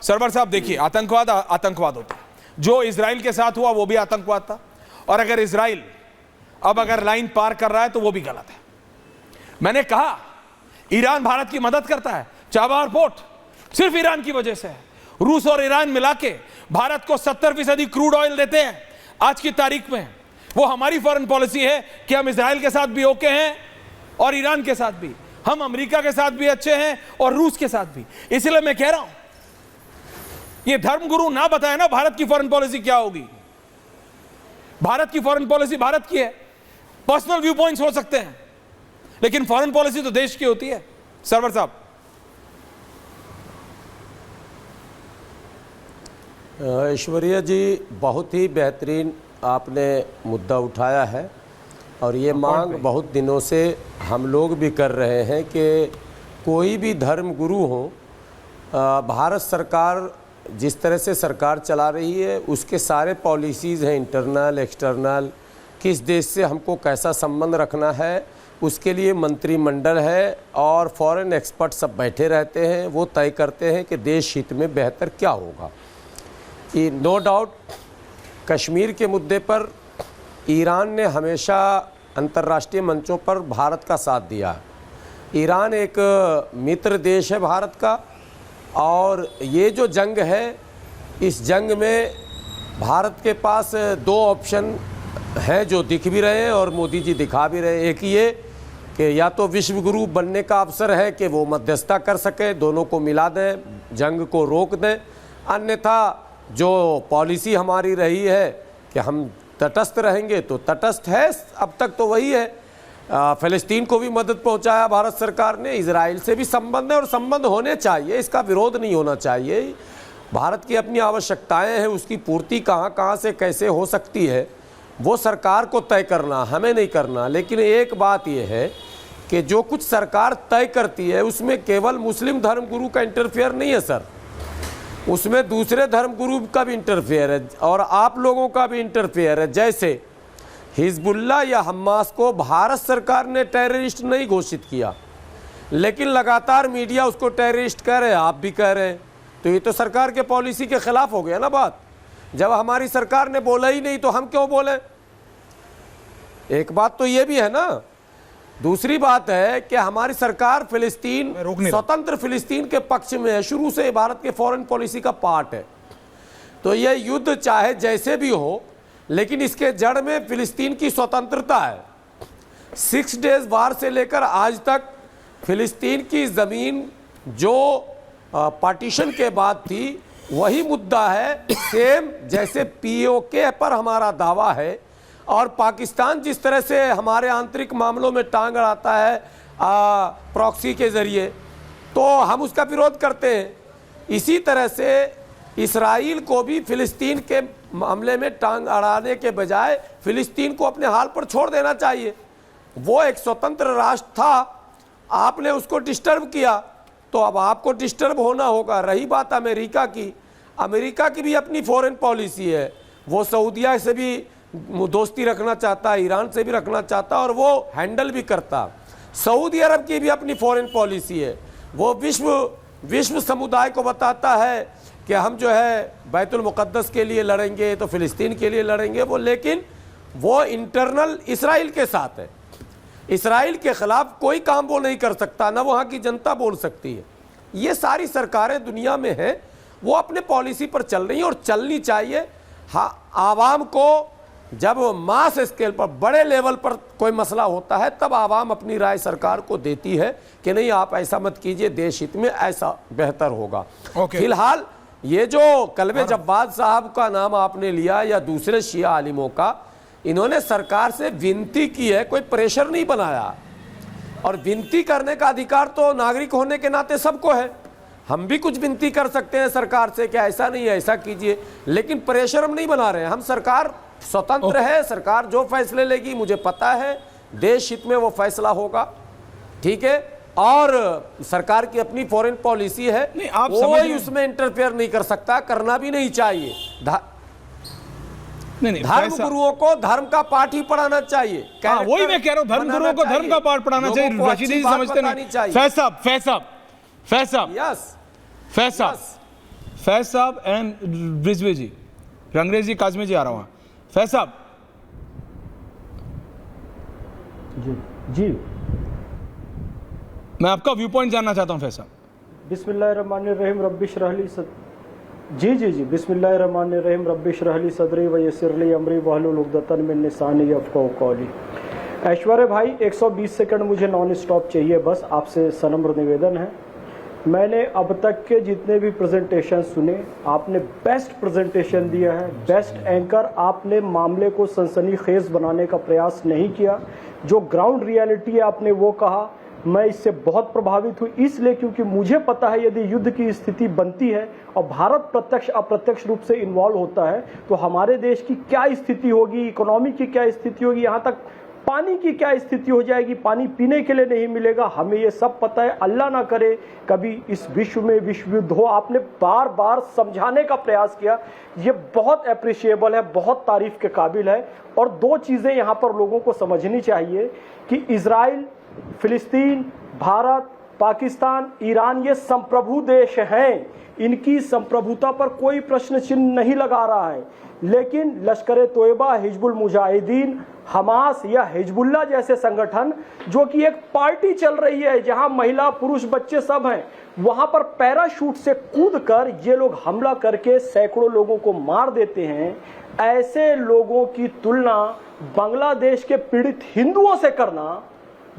Server साहब देखिए, आतंकवाद आतंकवाद होता है। जो इजराइल के साथ हुआ वो भी आतंकवाद था, और अगर इजराइल अब अगर लाइन पार कर रहा है तो वो भी गलत है। मैंने कहा ईरान भारत की मदद करता है, चाबहार पोर्ट सिर्फ ईरान की वजह से है। रूस और ईरान मिला के भारत को 70% क्रूड ऑयल देते हैं आज की तारीख में। वो हमारी फॉरेन पॉलिसी है कि हम इजराइल के साथ भी ओके हैं और ईरान के साथ भी, हम अमेरिका के साथ भी अच्छे हैं और रूस के साथ भी। इसलिए मैं कह रहा हूं, ये धर्मगुरु ना बताए ना भारत की फॉरेन पॉलिसी क्या होगी। भारत की फॉरेन पॉलिसी भारत की है, पर्सनल व्यू पॉइंट्स हो सकते हैं, लेकिन फॉरेन पॉलिसी तो देश की होती है। सरवर साहब। ऐश्वर्या जी, बहुत ही बेहतरीन आपने मुद्दा उठाया है, और ये मांग बहुत दिनों से हम लोग भी कर रहे हैं कि कोई भी धर्म गुरु हो, भारत सरकार जिस तरह से सरकार चला रही है उसके सारे पॉलिसीज़ हैं, इंटरनल एक्सटर्नल, किस देश से हमको कैसा संबंध रखना है, उसके लिए मंत्रिमंडल है और फॉरेन एक्सपर्ट सब बैठे रहते हैं। वो तय करते हैं कि देश हित में बेहतर क्या होगा। ये नो डाउट कश्मीर के मुद्दे पर ईरान ने हमेशा अंतर्राष्ट्रीय मंचों पर भारत का साथ दिया। ईरान एक मित्र देश है भारत का, और ये जो जंग है, इस जंग में भारत के पास दो ऑप्शन हैं जो दिख भी रहे हैं और मोदी जी दिखा भी रहे हैं। एक ये कि या तो विश्व गुरु बनने का अवसर है कि वो मध्यस्थता कर सके, दोनों को मिला दें, जंग को रोक दें, अन्यथा जो पॉलिसी हमारी रही है कि हम तटस्थ रहेंगे तो तटस्थ है, अब तक तो वही है। फ़लस्तीन को भी मदद पहुंचाया भारत सरकार ने, इजराइल से भी संबंध है और संबंध होने चाहिए, इसका विरोध नहीं होना चाहिए। भारत की अपनी आवश्यकताएं हैं, उसकी पूर्ति कहाँ कहाँ से कैसे हो सकती है वो सरकार को तय करना, हमें नहीं करना। लेकिन एक बात यह है कि जो कुछ सरकार तय करती है उसमें केवल मुस्लिम धर्मगुरु का इंटरफेयर नहीं है सर, उसमें दूसरे धर्मगुरु का भी इंटरफेयर है और आप लोगों का भी इंटरफेयर है। जैसे हिजबुल्लाह या हमास को भारत सरकार ने टेररिस्ट नहीं घोषित किया, लेकिन लगातार मीडिया उसको टेररिस्ट कह रहे हैं, आप भी कह रहे हैं, तो ये तो सरकार के पॉलिसी के खिलाफ हो गया ना बात। जब हमारी सरकार ने बोला ही नहीं तो हम क्यों बोले? एक बात तो ये भी है ना। दूसरी बात है कि हमारी सरकार फिलिस्तीन, स्वतंत्र फिलिस्तीन के पक्ष में है, शुरू से भारत के फॉरेन पॉलिसी का पार्ट है। तो यह युद्ध चाहे जैसे भी हो, लेकिन इसके जड़ में फिलिस्तीन की स्वतंत्रता है। 6 डेज वार से लेकर आज तक फिलिस्तीन की ज़मीन जो पार्टीशन के बाद थी वही मुद्दा है, सेम जैसे पीओके पर हमारा दावा है। और पाकिस्तान जिस तरह से हमारे आंतरिक मामलों में टांग अड़ाता है प्रॉक्सी के ज़रिए, तो हम उसका विरोध करते हैं। इसी तरह से इसराइल को भी फिलिस्तीन के मामले में टांग अड़ाने के बजाय फिलिस्तीन को अपने हाल पर छोड़ देना चाहिए। वो एक स्वतंत्र राष्ट्र था, आपने उसको डिस्टर्ब किया तो अब आपको डिस्टर्ब होना होगा। रही बात अमेरिका की, अमेरिका की भी अपनी फॉरेन पॉलिसी है, वो सऊदिया से भी दोस्ती रखना चाहता है, ईरान से भी रखना चाहता है और वो हैंडल भी करता। सऊदी अरब की भी अपनी फॉरेन पॉलिसी है, वो विश्व समुदाय को बताता है कि हम जो है बैतुल मुक़द्दस के लिए लड़ेंगे तो फ़िलिस्तीन के लिए लड़ेंगे वो, लेकिन वो इंटरनल इसराइल के साथ है। इसराइल के ख़िलाफ़ कोई काम वो नहीं कर सकता, ना वहाँ की जनता बोल सकती है। ये सारी सरकारें दुनिया में हैं, वो अपने पॉलिसी पर चल रही हैं और चलनी चाहिए। हाँ, आवाम को जब मास स्केल पर, बड़े लेवल पर कोई मसला होता है तब आवाम अपनी राय सरकार को देती है कि नहीं आप ऐसा मत कीजिए, देश हित में ऐसा बेहतर होगा। फिलहाल ये जो कल्बे जब्बाद साहब का नाम आपने लिया या दूसरे शिया आलिमों का, इन्होंने सरकार से विनती की है, कोई प्रेशर नहीं बनाया। और विनती करने का अधिकार तो नागरिक होने के नाते सबको है, हम भी कुछ विनती कर सकते हैं सरकार से कि ऐसा नहीं है ऐसा कीजिए, लेकिन प्रेशर हम नहीं बना रहे हैं। हम सरकार स्वतंत्र है, सरकार जो फैसले लेगी मुझे पता है देश हित में वो फैसला होगा, ठीक है। और सरकार की अपनी फॉरेन पॉलिसी है, कोई उसमें इंटरफेयर नहीं कर सकता, करना भी नहीं चाहिए। धर्म गुरुओं को धर्म का पाठ ही पढ़ाना चाहिए। वही मैं कह रहा हूं, धर्म गुरुओं को धर्म का पाठ पढ़ाना चाहिए। रशीदी जी समझते नहीं। फैज साहब, यस फैज साहब, फैज साहब एंड रिजवी जी, रंगरेज जी, काजमी जी आ रहा हूँ। फैज साहब जी, मैं आपका व्यू पॉइंट जानना चाहता हूँ। फैज साहब, बिस्मिल्लाहिर्रहमानिर्रहीम रब्बिश रहली जी, बिस्मिल्लाहिर्रहमानिर्रहीम रब्बिश रहली सदरी व यस्सिरली अमरी वहलुल उक़दतन मिन लिसानी यफ़क़हू क़ौली। ऐश्वर्य भाई 120 सेकंड मुझे नॉन स्टॉप चाहिए, बस आपसे सनम्र निवेदन है। मैंने अब तक के जितने भी प्रेजेंटेशन सुने, आपने बेस्ट प्रेजेंटेशन दिया है, बेस्ट एंकर। आपने मामले को सनसनीखेज बनाने का प्रयास नहीं किया, जो ग्राउंड रियलिटी है आपने वो कहा। मैं इससे बहुत प्रभावित हूँ, इसलिए क्योंकि मुझे पता है यदि युद्ध की स्थिति बनती है और भारत प्रत्यक्ष अप्रत्यक्ष रूप से इन्वॉल्व होता है तो हमारे देश की क्या स्थिति होगी, इकोनॉमी की क्या स्थिति होगी, यहाँ तक पानी की क्या स्थिति हो जाएगी, पानी पीने के लिए नहीं मिलेगा। हमें ये सब पता है। अल्लाह ना करे कभी इस विश्व में विश्व युद्ध हो। आपने बार बार समझाने का प्रयास किया, ये बहुत अप्रिशिएबल है, बहुत तारीफ के काबिल है। और दो चीज़ें यहाँ पर लोगों को समझनी चाहिए कि इजराइल, फिलिस्तीन, भारत, पाकिस्तान, ईरान ये संप्रभु देश हैं। इनकी संप्रभुता पर कोई प्रश्न चिन्ह नहीं लगा रहा है, लेकिन लश्कर तोयबा, हिजबुल मुजाहिदीन, हमास या हिजबुल्लाह जैसे संगठन जो कि एक पार्टी चल रही है जहां महिला पुरुष बच्चे सब हैं, वहां पर पैराशूट से कूदकर ये लोग हमला करके सैकड़ों लोगों को मार देते हैं। ऐसे लोगों की तुलना बांग्लादेश के पीड़ित हिंदुओं से करना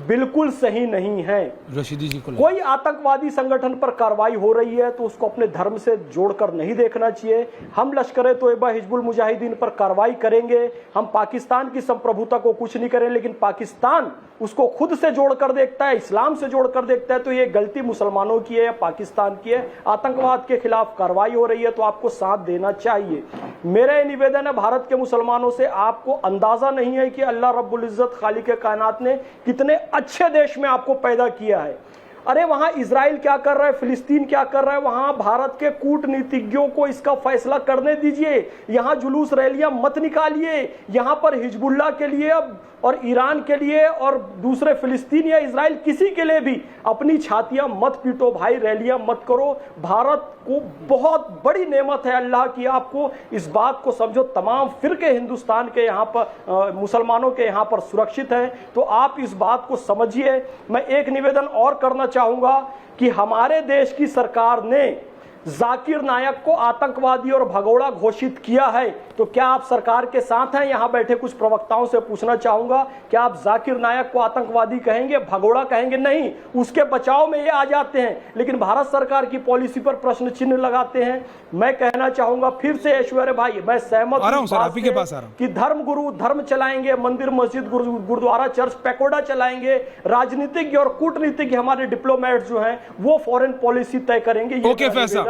बिल्कुल सही नहीं है। रशीदी जी को कोई आतंकवादी संगठन पर कार्रवाई हो रही है तो उसको अपने धर्म से जोड़कर नहीं देखना चाहिए। हम लश्कर तोयबा, हिजबुल मुजाहिदीन पर कार्रवाई करेंगे, हम पाकिस्तान की संप्रभुता को कुछ नहीं करें, लेकिन पाकिस्तान उसको खुद से जोड़कर देखता है, इस्लाम से जोड़कर देखता है, तो ये गलती मुसलमानों की है या पाकिस्तान की है। आतंकवाद के खिलाफ कार्रवाई हो रही है तो आपको साथ देना चाहिए। मेरा ये निवेदन है भारत के मुसलमानों से, आपको अंदाजा नहीं है कि अल्लाह रब्बुल इज्जत खालिक कायनात ने कितने अच्छे देश में आपको पैदा किया है। अरे वहां इजराइल क्या कर रहा है, फिलिस्तीन क्या कर रहा है, वहां भारत के कूटनीतिज्ञों को इसका फैसला करने दीजिए। यहां जुलूस रैलियां मत निकालिए। यहां पर हिजबुल्लाह के लिए और ईरान के लिए और दूसरे फिलिस्तीन या इजराइल किसी के लिए भी अपनी छातियां मत पीटो भाई, रैलियां मत करो। भारत को बहुत बड़ी नेमत है अल्लाह की, आपको इस बात को समझो। तमाम फिरके हिंदुस्तान के यहाँ पर मुसलमानों के यहाँ पर सुरक्षित है, तो आप इस बात को समझिए। मैं एक निवेदन और करना चाहूंगा कि हमारे देश की सरकार ने जाकिर नायक को आतंकवादी और भगोड़ा घोषित किया है, तो क्या आप सरकार के साथ हैं? यहां बैठे कुछ प्रवक्ताओं से पूछना चाहूंगा, क्या आप जाकिर नायक को आतंकवादी कहेंगे, भगोड़ा कहेंगे? नहीं, उसके बचाव में ये आ जाते हैं, लेकिन भारत सरकार की पॉलिसी पर प्रश्न चिन्ह लगाते हैं। मैं कहना चाहूंगा फिर से ऐश्वर्य भाई, मैं सहमत हूं कि धर्म गुरु धर्म चलाएंगे, मंदिर मस्जिद गुरुद्वारा चर्च पैकोडा चलाएंगे, राजनीतिज्ञ और कूटनीतिज्ञ हमारे डिप्लोमेट जो हैं वो फॉरेन पॉलिसी तय करेंगे।